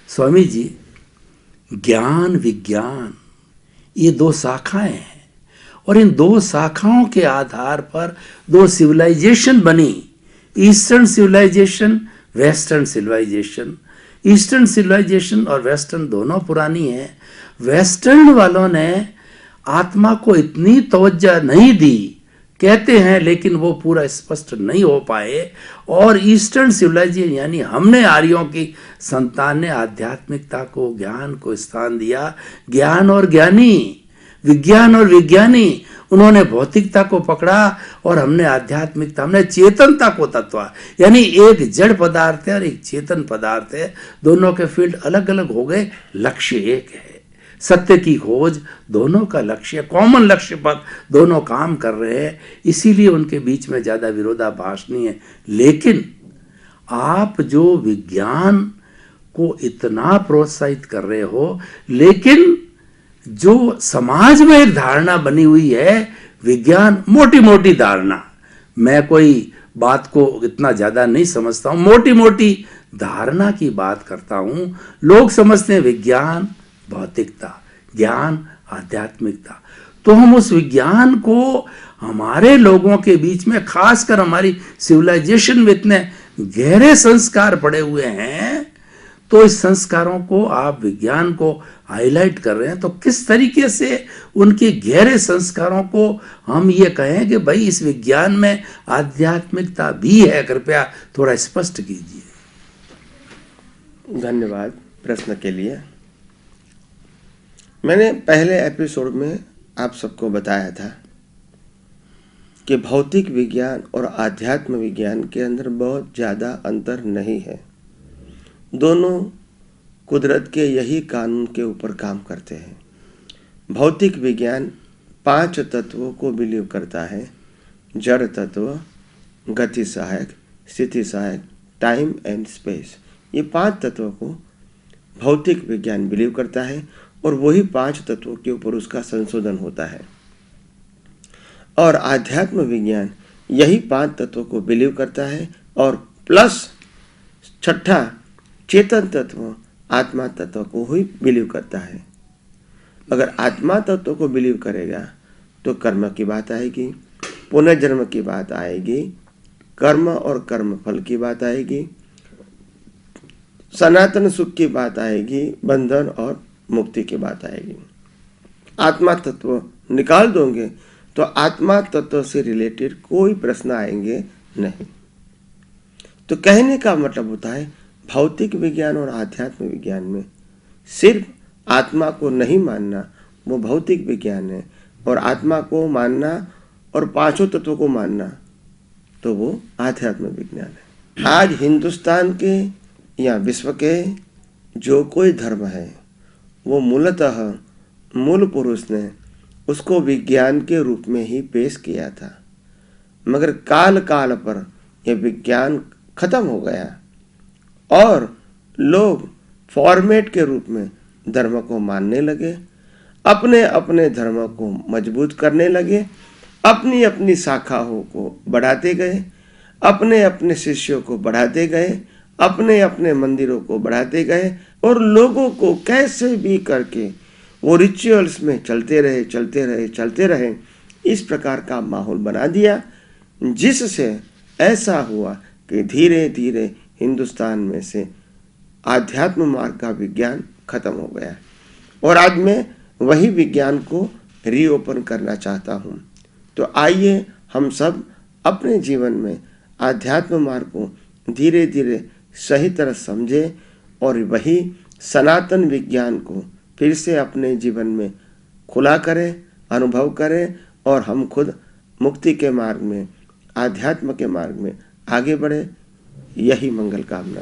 स्वामी जी, ज्ञान विज्ञान ये दो शाखाएं हैं और इन दो शाखाओं के आधार पर दो सिविलाइजेशन बनी, eastern civilisation, western civilisation. Eastern civilisation और वेस्टर्न दोनों पुरानी है। वेस्टर्न वालों ने आत्मा को इतनी तवज्जो नहीं दी, कहते हैं, लेकिन वो पूरा स्पष्ट नहीं हो पाए। और ईस्टर्न सिविलाइजेशन यानी हमने आर्यों की संतान ने आध्यात्मिकता को, ज्ञान को स्थान दिया। ज्ञान और ज्ञानी, विज्ञान और विज्ञानी, उन्होंने भौतिकता को पकड़ा और हमने आध्यात्मिकता, हमने चेतनता को तत्व, यानी एक जड़ पदार्थ है और एक चेतन पदार्थ है, दोनों के फील्ड अलग अलग हो गए, लक्ष्य एक है, सत्य की खोज, दोनों का लक्ष्य, कॉमन लक्ष्य पर दोनों काम कर रहे हैं। इसीलिए उनके बीच में ज्यादा विरोधाभास नहीं है। लेकिन आप जो विज्ञान को इतना प्रोत्साहित कर रहे हो, लेकिन जो समाज में एक धारणा बनी हुई है, विज्ञान, मोटी मोटी धारणा, मैं कोई बात को इतना ज्यादा नहीं समझता हूं, मोटी मोटी धारणा की बात करता हूं। लोग समझते हैं विज्ञान भौतिकता, ज्ञान आध्यात्मिकता। तो हम उस विज्ञान को हमारे लोगों के बीच में, खासकर हमारी सिविलाइजेशन में इतने गहरे संस्कार पड़े हुए हैं, तो इस संस्कारों को आप विज्ञान को हाईलाइट कर रहे हैं। तो किस तरीके से उनके गहरे संस्कारों को हम ये कहें कि भाई इस विज्ञान में आध्यात्मिकता भी है, कृपया थोड़ा स्पष्ट कीजिए। धन्यवाद प्रश्न के लिए। मैंने पहले एपिसोड में आप सबको बताया था कि भौतिक विज्ञान और आध्यात्म विज्ञान के अंदर बहुत ज़्यादा अंतर नहीं है। दोनों कुदरत के यही कानून के ऊपर काम करते हैं। भौतिक विज्ञान 5 तत्वों को बिलीव करता है: जड़ तत्व, गति सहायक, स्थिति सहायक, टाइम एंड स्पेस। ये 5 तत्वों को भौतिक विज्ञान बिलीव करता है और वही 5 तत्वों के ऊपर उसका संशोधन होता है। और आध्यात्म विज्ञान यही 5 तत्वों को बिलीव करता है और प्लस 6ठा चेतन तत्व, आत्मा तत्व को ही बिलीव करता है। अगर आत्मा तत्व को बिलीव करेगा तो कर्म की बात आएगी, पुनर्जन्म की बात आएगी, कर्म और कर्म फल की बात आएगी, सनातन सुख की बात आएगी, बंधन और मुक्ति की बात आएगी। आत्मा तत्व निकाल दोगे तो आत्मा तत्व से रिलेटेड कोई प्रश्न आएंगे नहीं। तो कहने का मतलब होता है भौतिक विज्ञान और आध्यात्म विज्ञान में सिर्फ आत्मा को नहीं मानना वो भौतिक विज्ञान है, और आत्मा को मानना और 5 तत्वों को मानना तो वो आध्यात्म विज्ञान है। आज हिंदुस्तान के या विश्व के जो कोई धर्म है वो मूलतः मूल पुरुष ने उसको विज्ञान के रूप में ही पेश किया था, मगर काल काल पर यह विज्ञान खत्म हो गया और लोग फॉर्मेट के रूप में धर्म को मानने लगे, अपने अपने धर्म को मजबूत करने लगे, अपनी अपनी शाखाओं को बढ़ाते गए, अपने अपने शिष्यों को बढ़ाते गए, अपने अपने मंदिरों को बढ़ाते गए और लोगों को कैसे भी करके वो रिचुअल्स में चलते रहे। इस प्रकार का माहौल बना दिया, जिससे ऐसा हुआ कि धीरे धीरे हिंदुस्तान में से आध्यात्म मार्ग का विज्ञान खत्म हो गया और आज मैं वही विज्ञान को रीओपन करना चाहता हूँ। तो आइए हम सब अपने जीवन में आध्यात्म मार्ग को धीरे धीरे सही तरह समझें और वही सनातन विज्ञान को फिर से अपने जीवन में खुला करें, अनुभव करें और हम खुद मुक्ति के मार्ग में, आध्यात्म के मार्ग में आगे बढ़े। यही मंगल कामना।